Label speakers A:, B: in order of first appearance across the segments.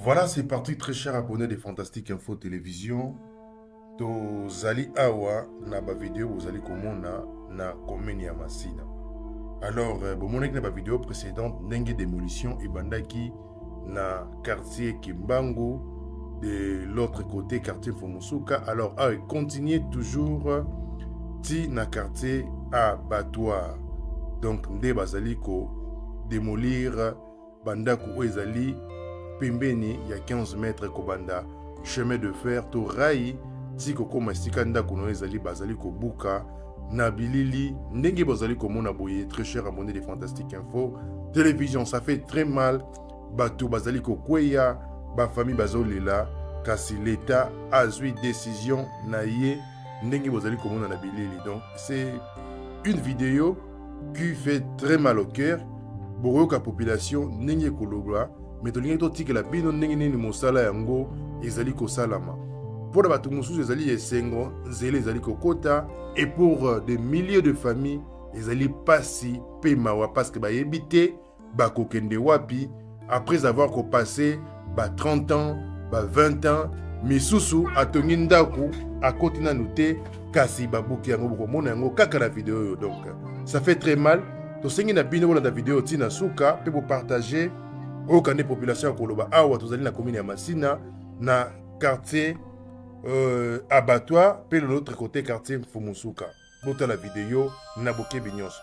A: Voilà, c'est parti, très cher abonné de Fantastique Info Télévision. Tozali awa na ba vidéo bozali komona na komeni ya masina. Alors, bomonaki na ba vidéo précédente ndenge démolition ebandaki na quartier Kimbangu de l'autre côté quartier Fomusuka. Alors, continuez toujours ti na quartier Abattoir. Donc, nde bazali ko démolir bandaku ezali pembeni ya 15 mètres kobanda chemin de fer to rai tiko koma esika ndako no ezali bazali kobuka na bilili ndenge bazali komona boye. Très cher abonné de Fantastique Info Télévision, ça fait très mal bato bazali kokweya ba famille bazolela kasi l'état azui décision na ye ndenge bazali komona na bilili. Donc c'est une vidéo qui fait très mal au cœur. Boroka population ndenge kolobla mais tolingi totikela bino ndenge nini mosala yango ezali kosalama pour bato mosusu ezali esengo nzela ezali kokota et pour des milliers de familles ezali pasi pe mawa parce que bayebi te bakokende wapi après avoir passé 30 ans 20 ans misusu atongi ndako akoti nanu te kasi babuki yango bokomona yango kaka na vidéo. Donc ça fait très mal. Tosengi na bino bolanda vidéo tina suka pe bo partager okande population ya koloba awa tozali na commune ya Masina na quartier Abattoir pe de l'autre côté quartier Fomusuka. Bota la vidéo na boke binyos.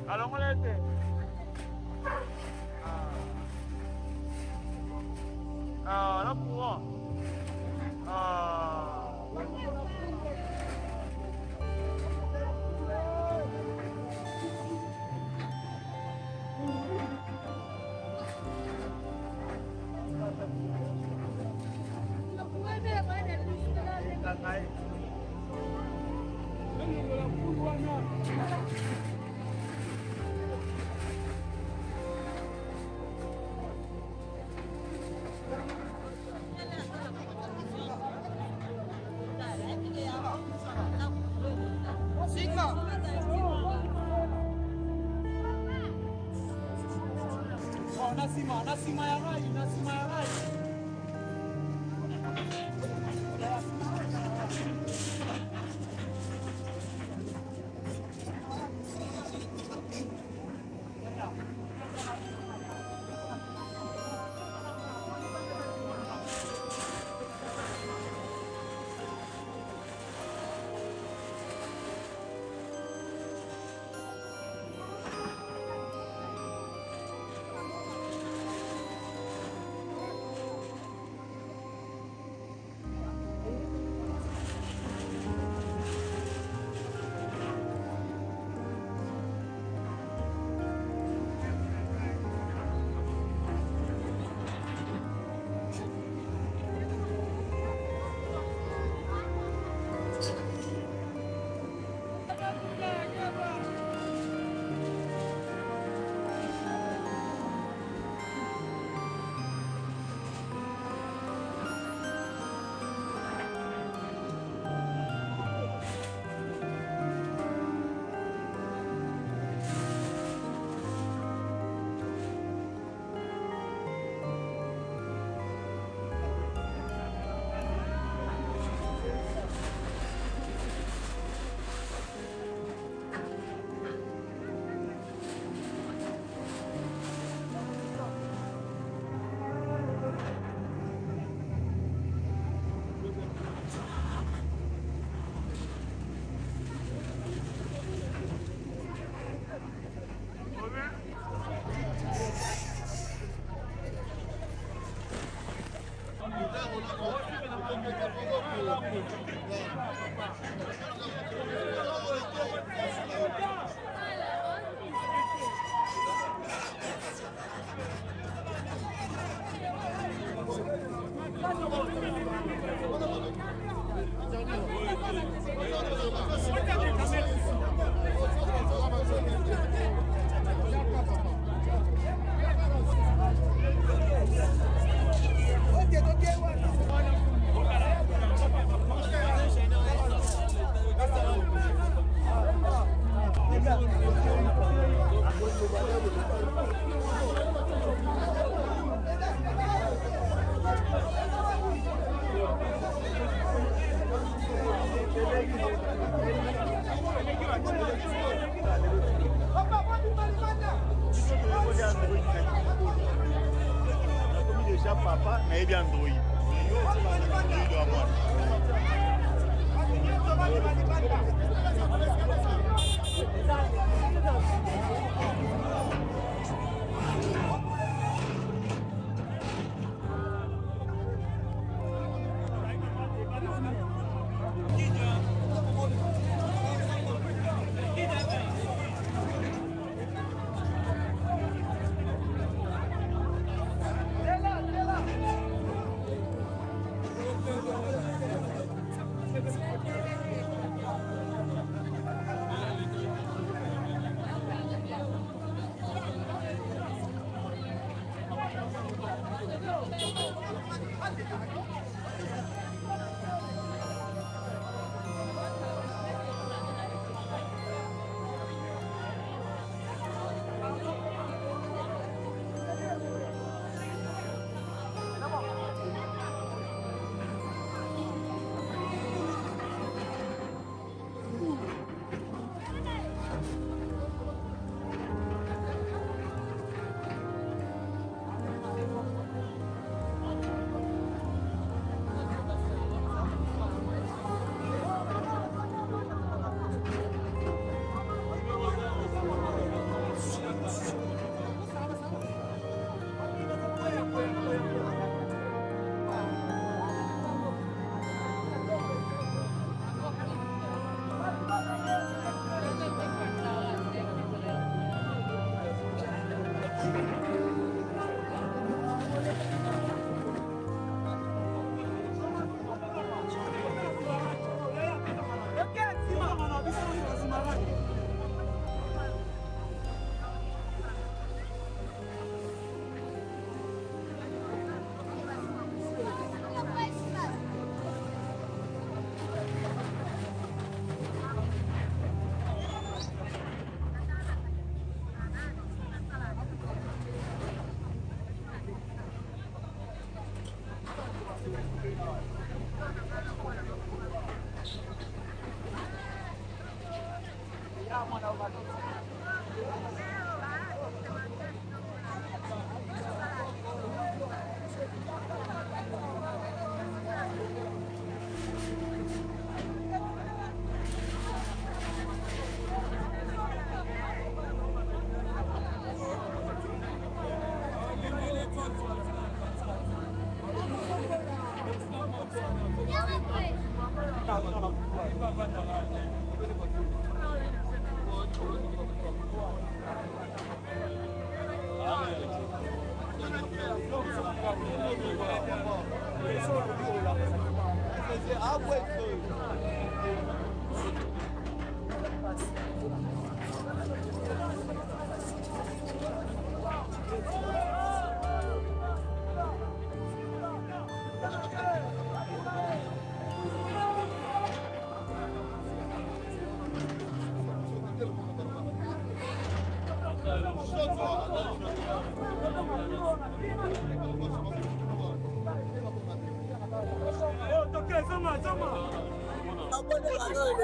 B: Alors on l'a été. Là pour moi. Nasima ya rai.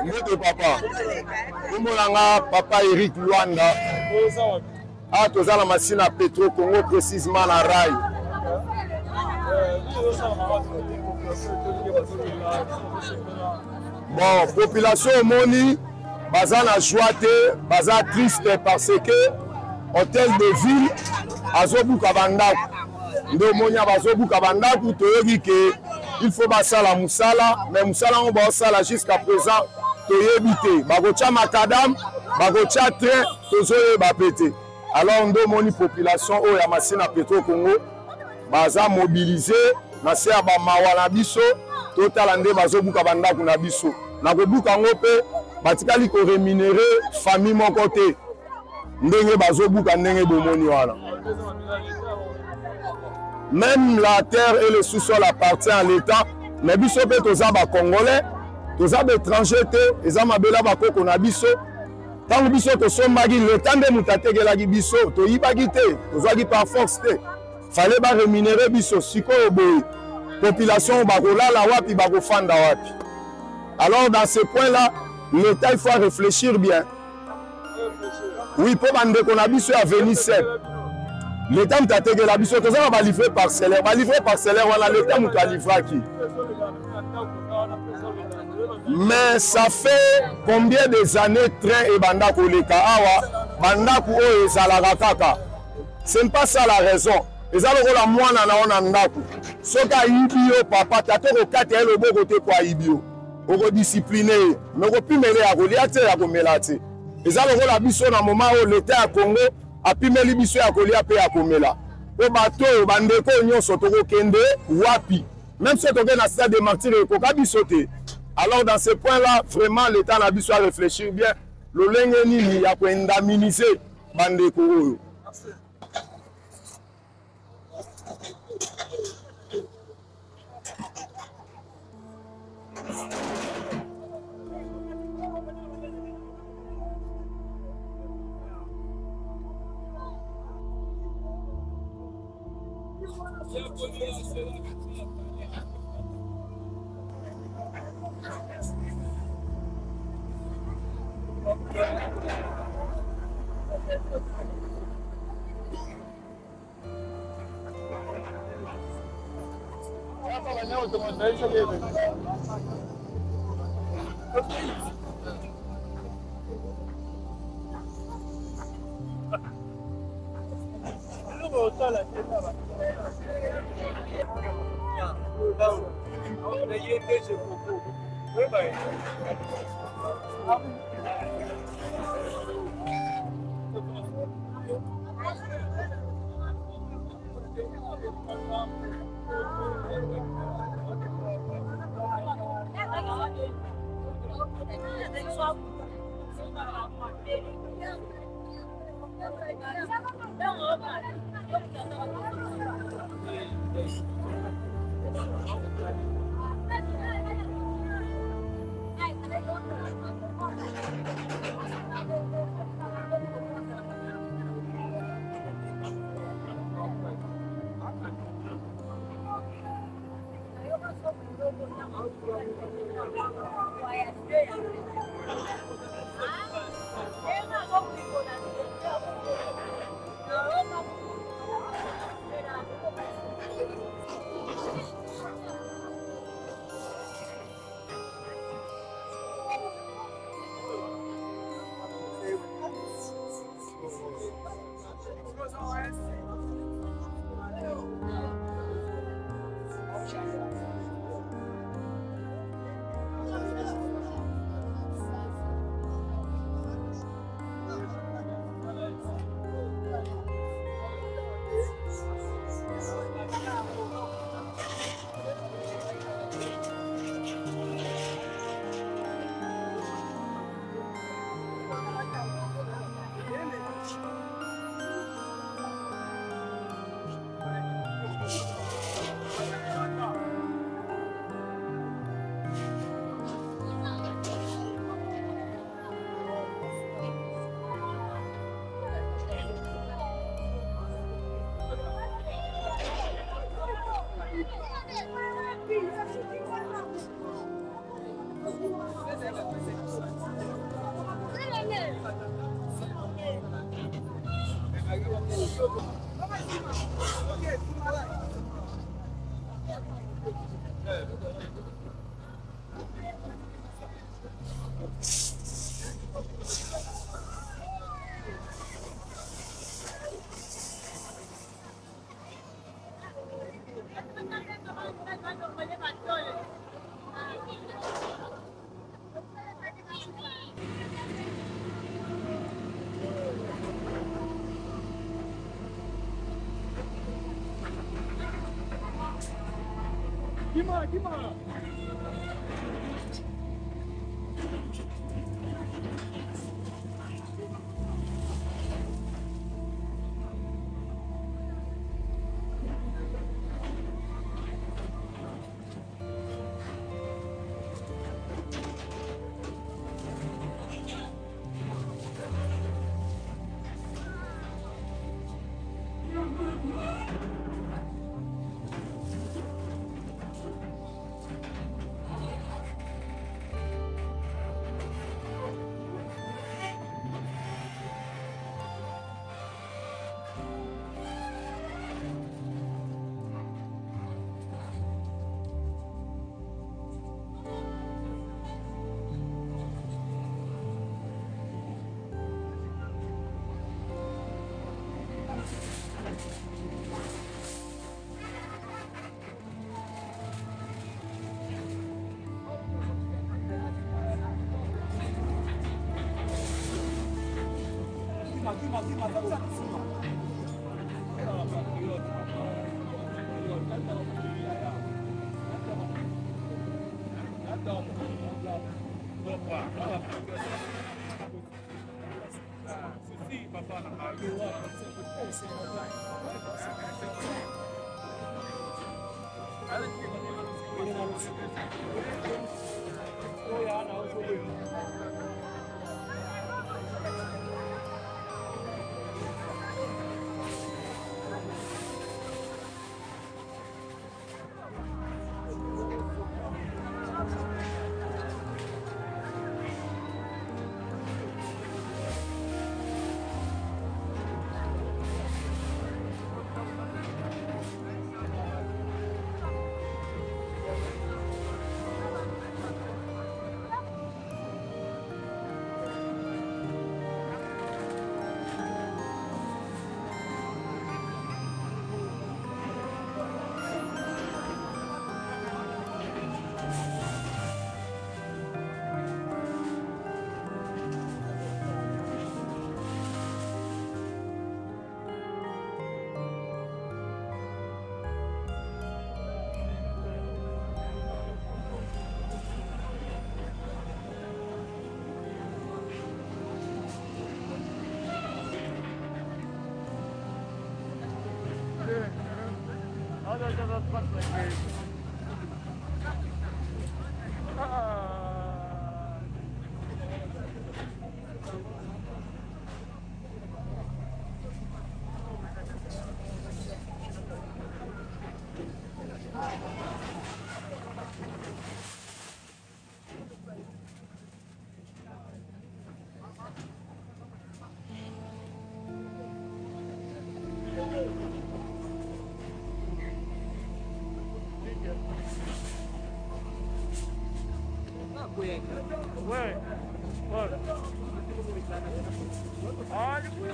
C: Notre papa, papa Eric Luanda, a toza la machine à Petro Congo précisément la rail. Bon, population moni, baza na joie te, baza triste parce que hôtel de ville azobuka bandaku. Ndo monya bazobuka bandaku toyoki ke il faut basala musala, mais musala on ba sala jusqu'à présent toyebi te. Bagocha makadam, bagocha train, tozoye ba pété. Alors ndo moni population o ya machine à Petro Congo baza mobilisé na se ba mawa na biso totala nde bazobuka bandaku na biso. Na kobuka ngo pe batikali ko rémunérer famille moko te. Ndenge bazobuka ndenge bomoni wana. Même la terre et le sous-sol appartiennent à l'État, mais biso pe toza ba Congolais, toza ba étrangers te, eza mabela ba koko na biso. Tant biso to sombagi le temps de mutategelaki biso, to yibaki te, tozwaki par force te. Fallait ba rémunérer biso sikoyo boy. Population ba kolala wapi ba kofanda wapi. Alors dans ce point-là, l'État il faut réfléchir bien. Oui, pour bande qu'on a biso à venir seul. L'État m'a dit que la biso toza va livrer parcellaire, voilà l'État m'a livré qui. Mais ça fait combien des années train et bandako leka awa bandako o ezalaka kaka. C'est pas ça la raison. Ezaloko la mwana na ona ndako. Soka ibio papa tatoko kate le boko te kwa ibio. Oko discipliner, mais ko pimele ya kolia te ya komela te. Ezaloko la biso na moment o l'État ya Congo a pimeli biso ya kolia pe ya komela. Po bato bandeko nyonso toko kende wapi. Même si on est dans le stade de martyrs et qu'on sauté. Alors dans ce point-là, vraiment l'État n'a besoin de réfléchir bien. Le lengeni il y a pour indemniser bandeko.
B: Gimana? Ouais. Ah, du coup,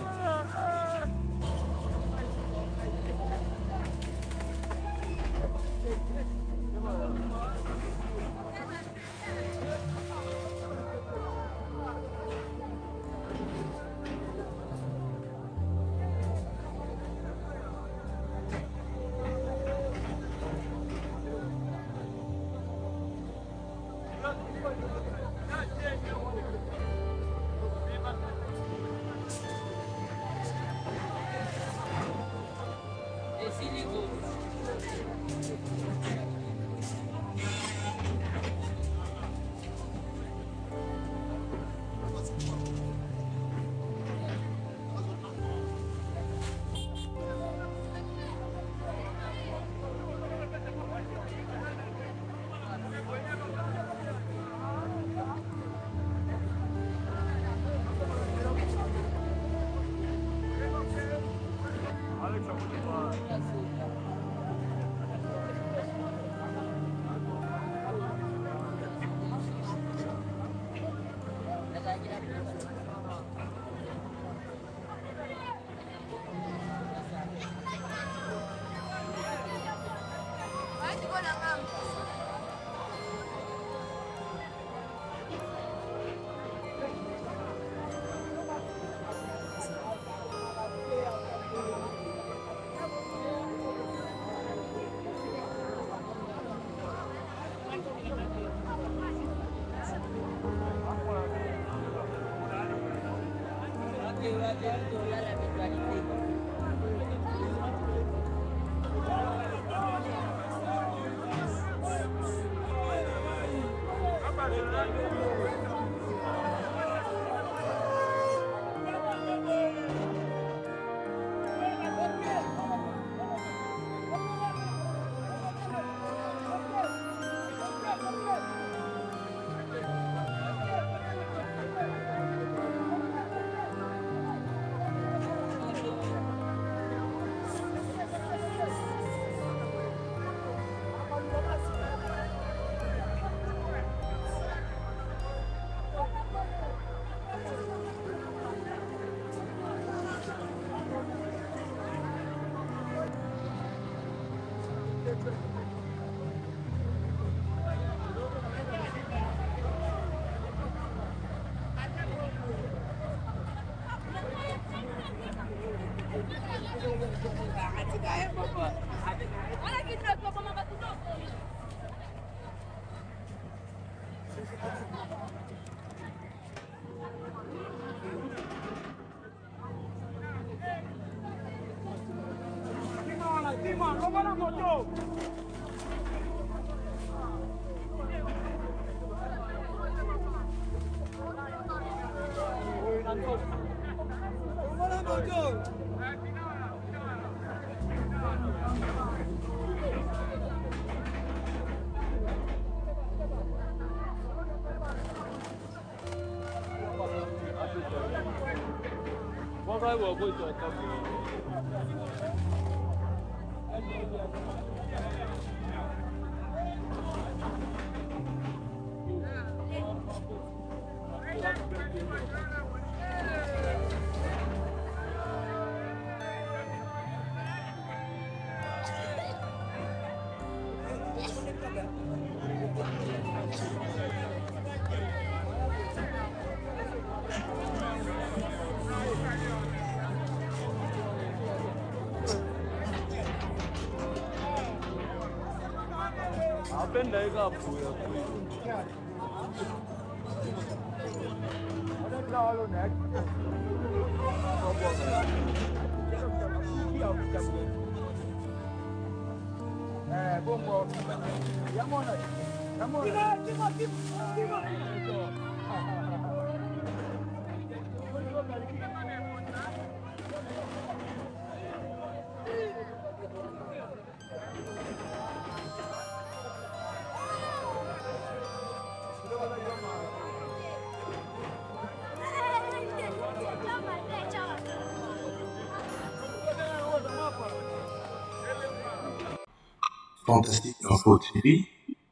A: Fantastique Info TV,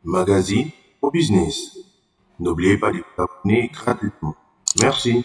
A: magazine au business. N'oubliez pas de vous abonner gratuitement. Merci.